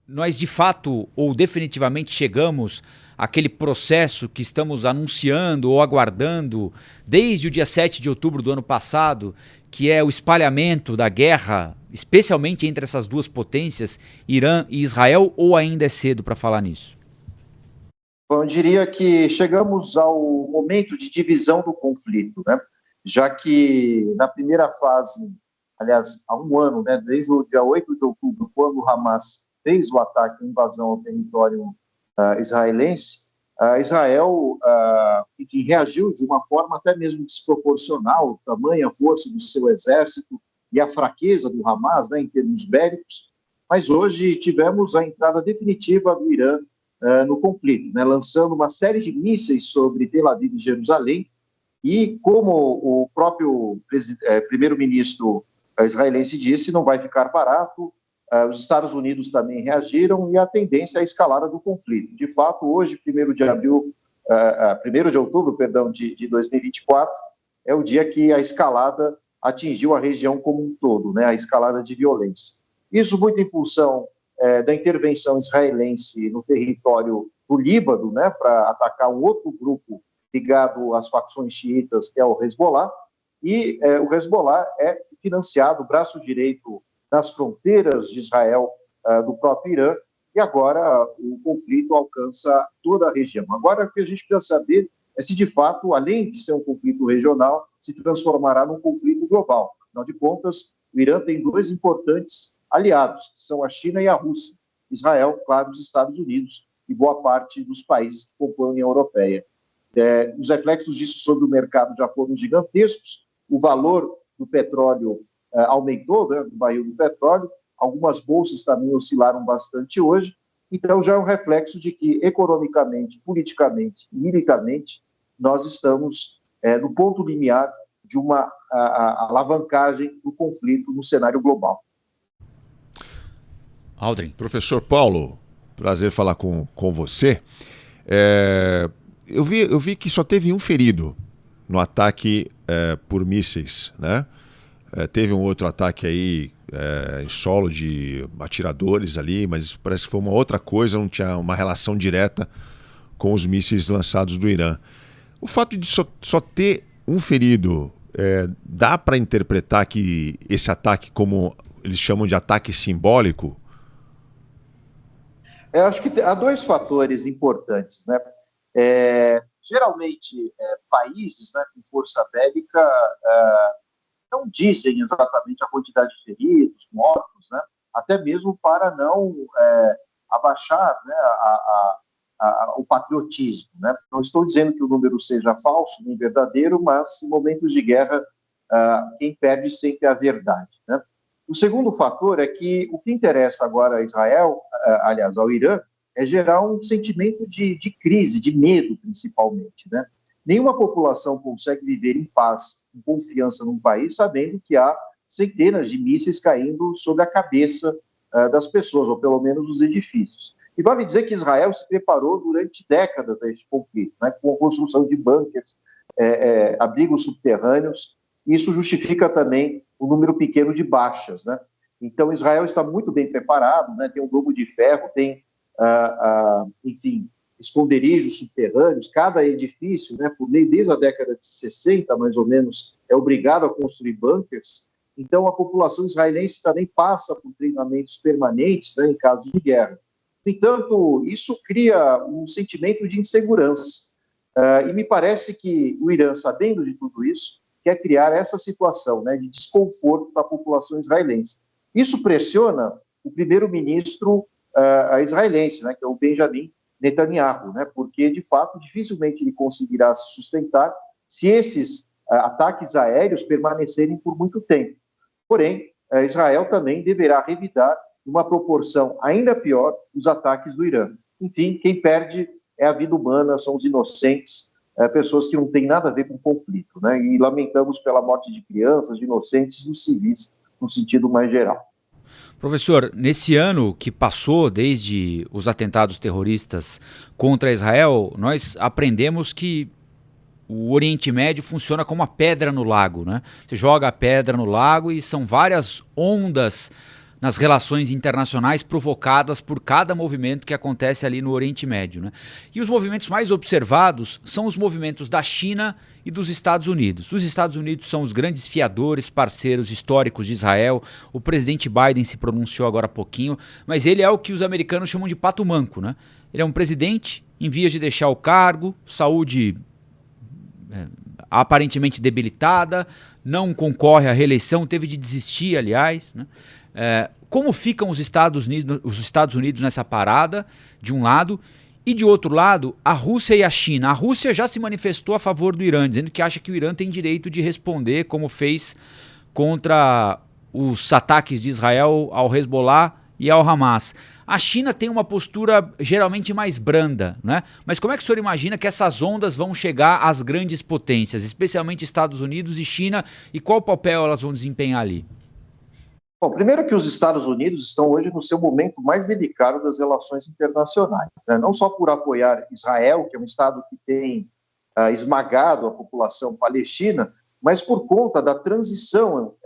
nós de fato ou definitivamente chegamos àquele processo que estamos anunciando ou aguardando desde o dia 7 de outubro do ano passado, que é o espalhamento da guerra, especialmente entre essas duas potências, Irã e Israel, ou ainda é cedo para falar nisso? Bom, eu diria que chegamos ao momento de divisão do conflito, né? Já que na primeira fase, aliás, há um ano, né, desde o dia 8 de outubro, quando o Hamas fez o ataque, a invasão ao território israelense, Israel, enfim, reagiu de uma forma até mesmo desproporcional, o tamanho, a força do seu exército e a fraqueza do Hamas, né, em termos bélicos. Mas hoje tivemos a entrada definitiva do Irã no conflito, né, lançando uma série de mísseis sobre Tel Aviv e Jerusalém, e como o próprio primeiro-ministro israelense disse, não vai ficar barato. Os Estados Unidos também reagiram e a tendência é a escalada do conflito. De fato, hoje, 1º de outubro, de 2024, é o dia que a escalada atingiu a região como um todo, né, a escalada de violência. Isso muito em função da intervenção israelense no território do Líbano, né, para atacar um outro grupo ligado às facções xiitas, que é o Hezbollah, e o Hezbollah é financiado, o braço direito nas fronteiras de Israel, do próprio Irã, e agora o conflito alcança toda a região. Agora, o que a gente precisa saber é se, de fato, além de ser um conflito regional, se transformará num conflito global. Afinal de contas, o Irã tem dois importantes aliados, que são a China e a Rússia. Israel, claro, os Estados Unidos e boa parte dos países que compõem a União Europeia. Os reflexos disso sobre o mercado já foram gigantescos, o valor do petróleo aumentou, né, do barril do petróleo, algumas bolsas também oscilaram bastante hoje, então já é um reflexo de que economicamente, politicamente e militarmente nós estamos no ponto limiar de uma alavancagem do conflito no cenário global. Aldrin. Professor Paulo, prazer falar com você. Eu vi que só teve um ferido no ataque por mísseis, né? Teve um outro ataque aí em solo de atiradores ali, mas parece que foi uma outra coisa, não tinha uma relação direta com os mísseis lançados do Irã. O fato de só ter um ferido, dá para interpretar que esse ataque, como eles chamam de ataque simbólico? Eu acho que há dois fatores importantes, né? Geralmente, países, né, com força bélica não dizem exatamente a quantidade de feridos, mortos, né? Até mesmo para não abaixar, né, o patriotismo, né? Não estou dizendo que o número seja falso nem verdadeiro, mas em momentos de guerra quem perde sempre é a verdade, né? O segundo fator é que o que interessa agora a Israel, aliás, ao Irã, é gerar um sentimento de crise, de medo, principalmente, né? Nenhuma população consegue viver em paz, em confiança num país, sabendo que há centenas de mísseis caindo sobre a cabeça das pessoas, ou pelo menos dos edifícios. E vale dizer que Israel se preparou durante décadas a esse conflito, né, com a construção de bunkers, abrigos subterrâneos. Isso justifica também o número pequeno de baixas, né? Então, Israel está muito bem preparado, né? Tem um domo de ferro, tem, enfim, esconderijos subterrâneos. Cada edifício, né, por lei, desde a década de 60, mais ou menos, é obrigado a construir bunkers. Então, a população israelense também passa por treinamentos permanentes, né, em casos de guerra. No entanto, isso cria um sentimento de insegurança. E me parece que o Irã, sabendo de tudo isso, quer criar essa situação, né, de desconforto para a população israelense. Isso pressiona o primeiro-ministro israelense, né, que é o Benjamin Netanyahu, né, porque, de fato, dificilmente ele conseguirá se sustentar se esses ataques aéreos permanecerem por muito tempo. Porém, Israel também deverá revidar uma proporção ainda pior os ataques do Irã. Enfim, quem perde é a vida humana, são os inocentes, pessoas que não têm nada a ver com o conflito, né? E lamentamos pela morte de crianças, de inocentes e dos civis, no sentido mais geral. Professor, nesse ano que passou, desde os atentados terroristas contra Israel, nós aprendemos que o Oriente Médio funciona como uma pedra no lago, né? Você joga a pedra no lago e são várias ondas nas relações internacionais provocadas por cada movimento que acontece ali no Oriente Médio, né? E os movimentos mais observados são os movimentos da China e dos Estados Unidos. Os Estados Unidos são os grandes fiadores, parceiros históricos de Israel. O presidente Biden se pronunciou agora há pouquinho, mas ele é o que os americanos chamam de pato manco, né? Ele é um presidente em vias de deixar o cargo, saúde aparentemente debilitada, não concorre à reeleição, teve de desistir, aliás, né? Como ficam os Estados Unidos nessa parada, de um lado, e de outro lado, a Rússia e a China. A Rússia já se manifestou a favor do Irã, dizendo que acha que o Irã tem direito de responder, como fez contra os ataques de Israel ao Hezbollah e ao Hamas. A China tem uma postura geralmente mais branda, né? Mas como é que o senhor imagina que essas ondas vão chegar às grandes potências, especialmente Estados Unidos e China, e qual papel elas vão desempenhar ali? Bom, primeiro que os Estados Unidos estão hoje no seu momento mais delicado das relações internacionais, né? Não só por apoiar Israel, que é um Estado que tem esmagado a população palestina, mas por conta da transição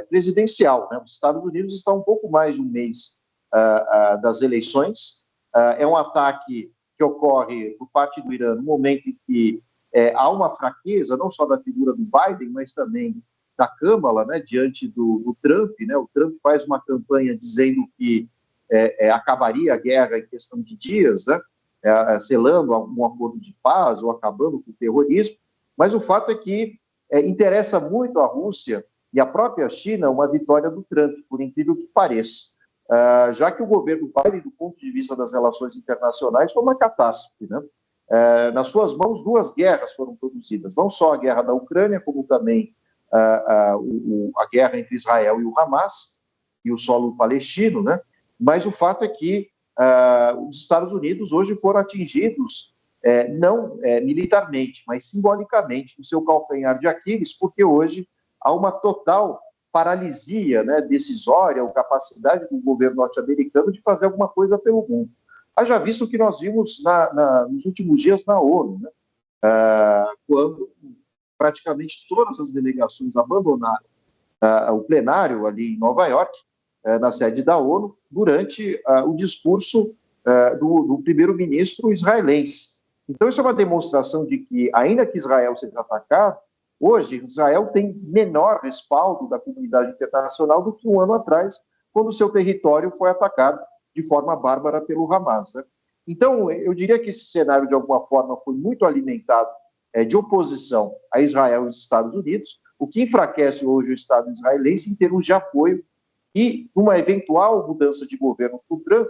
presidencial, né? Os Estados Unidos estão um pouco mais de um mês das eleições. É um ataque que ocorre por parte do Irã no momento em que há uma fraqueza, não só da figura do Biden, mas também da Câmara, né, diante do Trump, né? O Trump faz uma campanha dizendo que acabaria a guerra em questão de dias, né? Selando um acordo de paz ou acabando com o terrorismo, mas o fato é que interessa muito à Rússia e à própria China uma vitória do Trump, por incrível que pareça, já que o governo Biden, do ponto de vista das relações internacionais, foi uma catástrofe, né? Nas suas mãos, 2 guerras foram produzidas, não só a guerra da Ucrânia, como também a guerra entre Israel e o Hamas e o solo palestino, né? Mas o fato é que os Estados Unidos hoje foram atingidos não militarmente, mas simbolicamente no seu calcanhar de Aquiles, porque hoje há uma total paralisia, né, decisória ou capacidade do governo norte-americano de fazer alguma coisa pelo mundo. Haja visto o que nós vimos nos últimos dias na ONU, né? Quando praticamente todas as delegações abandonaram o plenário ali em Nova York, na sede da ONU, durante o discurso do primeiro-ministro israelense. Então, isso é uma demonstração de que, ainda que Israel seja atacado, hoje Israel tem menor respaldo da comunidade internacional do que um ano atrás, quando o seu território foi atacado de forma bárbara pelo Hamas, né? Então, eu diria que esse cenário, de alguma forma, foi muito alimentado de oposição a Israel e os Estados Unidos, o que enfraquece hoje o Estado israelense em termos de apoio, e numa eventual mudança de governo do Trump,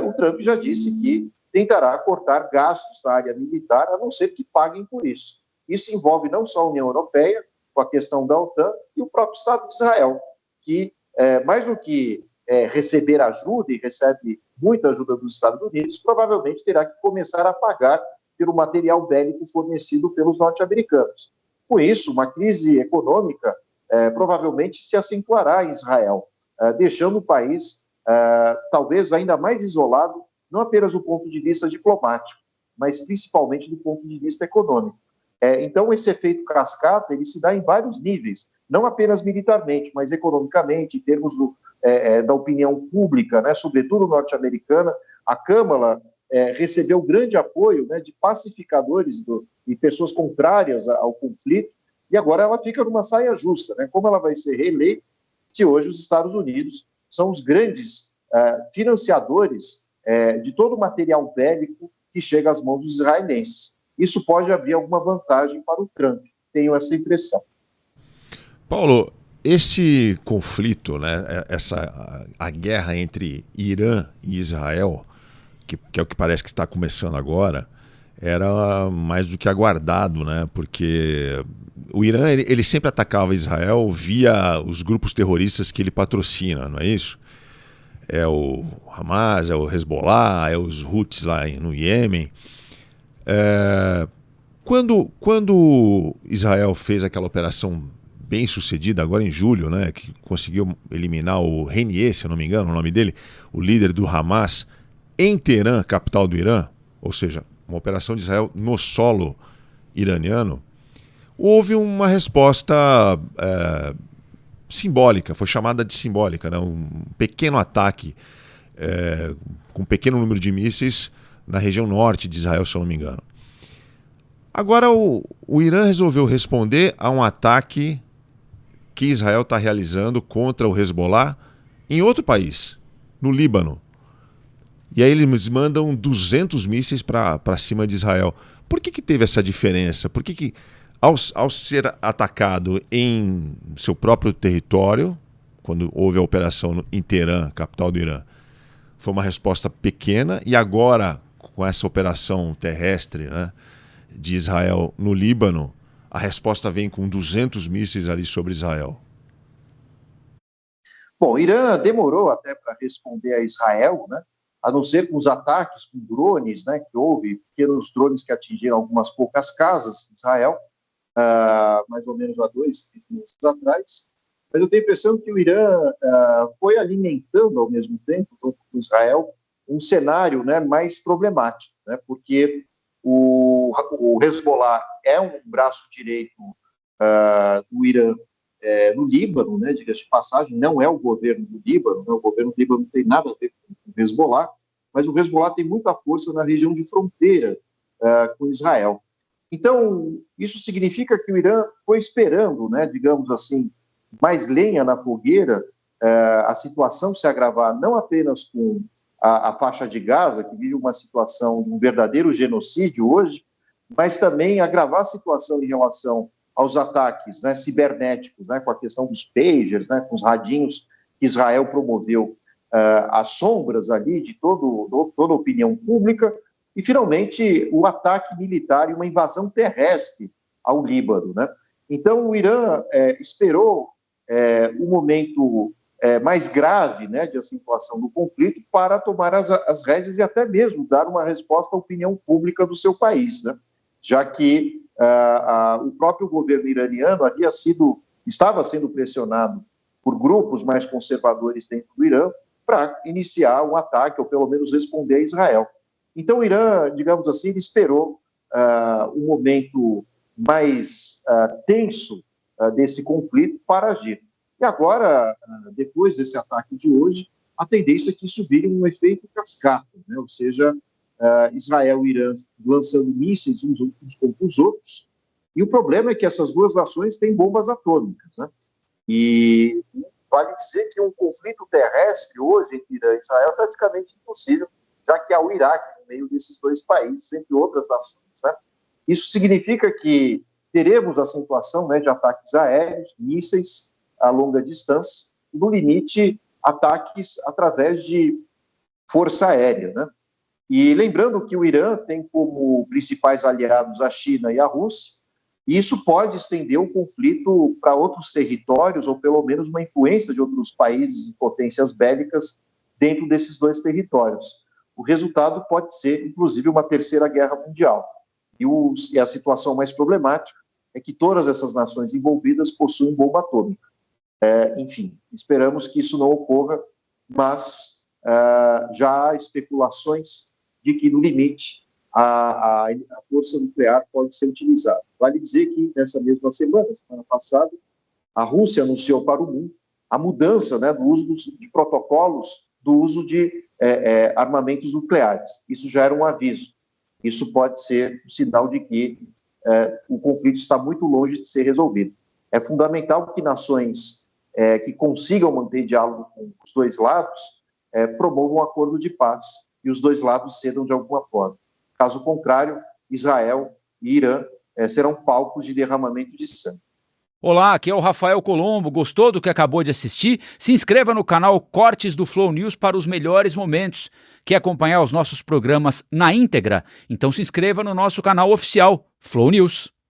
o Trump já disse que tentará cortar gastos da área militar, a não ser que paguem por isso. Isso envolve não só a União Europeia, com a questão da OTAN, e o próprio Estado de Israel, que, mais do que receber ajuda, e recebe muita ajuda dos Estados Unidos, provavelmente terá que começar a pagar pelo material bélico fornecido pelos norte-americanos. Com isso, uma crise econômica provavelmente se acentuará em Israel, deixando o país talvez ainda mais isolado, não apenas do ponto de vista diplomático, mas principalmente do ponto de vista econômico. Então, esse efeito cascata ele se dá em vários níveis, não apenas militarmente, mas economicamente, em termos da opinião pública, né, sobretudo norte-americana. A Câmara recebeu grande apoio, né, de pacificadores e pessoas contrárias ao conflito, e agora ela fica numa saia justa, né? Como ela vai ser reeleita se hoje os Estados Unidos são os grandes financiadores de todo o material bélico que chega às mãos dos israelenses. Isso pode abrir alguma vantagem para o Trump, tenho essa impressão. Paulo, esse conflito, né, a guerra entre Irã e Israel, que é o que parece que está começando agora, era mais do que aguardado, né? Porque o Irã ele sempre atacava Israel via os grupos terroristas que ele patrocina, não é isso? É o Hamas, é o Hezbollah, é os Houthis lá no Iêmen. Quando Israel fez aquela operação bem sucedida, agora em julho, né, que conseguiu eliminar o Renier, se eu não me engano, o nome dele, o líder do Hamas, em Teherã, capital do Irã, ou seja, uma operação de Israel no solo iraniano, houve uma resposta simbólica, foi chamada de simbólica, né? Um pequeno ataque com um pequeno número de mísseis na região norte de Israel, se eu não me engano. Agora o Irã resolveu responder a um ataque que Israel está realizando contra o Hezbollah em outro país, no Líbano. E aí eles mandam 200 mísseis para cima de Israel. Por que teve essa diferença? Por que ao ser atacado em seu próprio território, quando houve a operação em Teherã, capital do Irã, foi uma resposta pequena, e agora, com essa operação terrestre, né, de Israel no Líbano, a resposta vem com 200 mísseis ali sobre Israel? Bom, o Irã demorou até para responder a Israel, né? A não ser com os ataques com drones, né, que houve, pequenos drones que atingiram algumas poucas casas em Israel, mais ou menos há 2 meses atrás. Mas eu tenho a impressão que o Irã foi alimentando, ao mesmo tempo, junto com Israel, um cenário, né, mais problemático, né, porque o Hezbollah é um braço direito do Irã no Líbano, né, diga-se de passagem, não é o governo do Líbano, né, o governo do Líbano não tem nada a ver com o Hezbollah, mas o Hezbollah tem muita força na região de fronteira com Israel. Então, isso significa que o Irã foi esperando, né, digamos assim, mais lenha na fogueira, a situação se agravar não apenas com a faixa de Gaza, que vive uma situação de um verdadeiro genocídio hoje, mas também agravar a situação em relação aos ataques, né, cibernéticos, né, com a questão dos pagers, né, com os radinhos que Israel promoveu às sombras ali de toda a opinião pública, e, finalmente, o ataque militar e uma invasão terrestre ao Líbano, né? Então, o Irã esperou o momento mais grave, né, de acentuação do conflito para tomar as rédeas e até mesmo dar uma resposta à opinião pública do seu país, né? Já que o próprio governo iraniano estava sendo pressionado por grupos mais conservadores dentro do Irã para iniciar um ataque, ou pelo menos responder a Israel. Então, o Irã, digamos assim, ele esperou um momento mais tenso desse conflito para agir. E agora, depois desse ataque de hoje, a tendência é que isso vire um efeito cascata, né? Ou seja, Israel e Irã lançando mísseis uns contra os outros. E o problema é que essas duas nações têm bombas atômicas, né? E vale dizer que um conflito terrestre hoje entre Irã e Israel é praticamente impossível, já que há o Iraque no meio desses dois países, entre outras nações, né? Isso significa que teremos a acentuação, né, de ataques aéreos, mísseis a longa distância, e, no limite, ataques através de força aérea, né? E lembrando que o Irã tem como principais aliados a China e a Rússia, e isso pode estender o conflito para outros territórios, ou pelo menos uma influência de outros países e potências bélicas dentro desses dois territórios. O resultado pode ser, inclusive, uma terceira guerra mundial. E a situação mais problemática é que todas essas nações envolvidas possuem bomba atômica. Enfim, esperamos que isso não ocorra, mas já há especulações de que, no limite, a força nuclear pode ser utilizada. Vale dizer que, nessa mesma semana passada, a Rússia anunciou para o mundo a mudança, né, do uso de protocolos do uso de armamentos nucleares. Isso já era um aviso. Isso pode ser um sinal de que o conflito está muito longe de ser resolvido. É fundamental que nações que consigam manter diálogo com os dois lados promovam um acordo de paz e os dois lados cedam de alguma forma. Caso contrário, Israel e Irã serão palcos de derramamento de sangue. Olá, aqui é o Rafael Colombo. Gostou do que acabou de assistir? Se inscreva no canal Cortes do Flow News para os melhores momentos. Quer acompanhar os nossos programas na íntegra? Então se inscreva no nosso canal oficial, Flow News.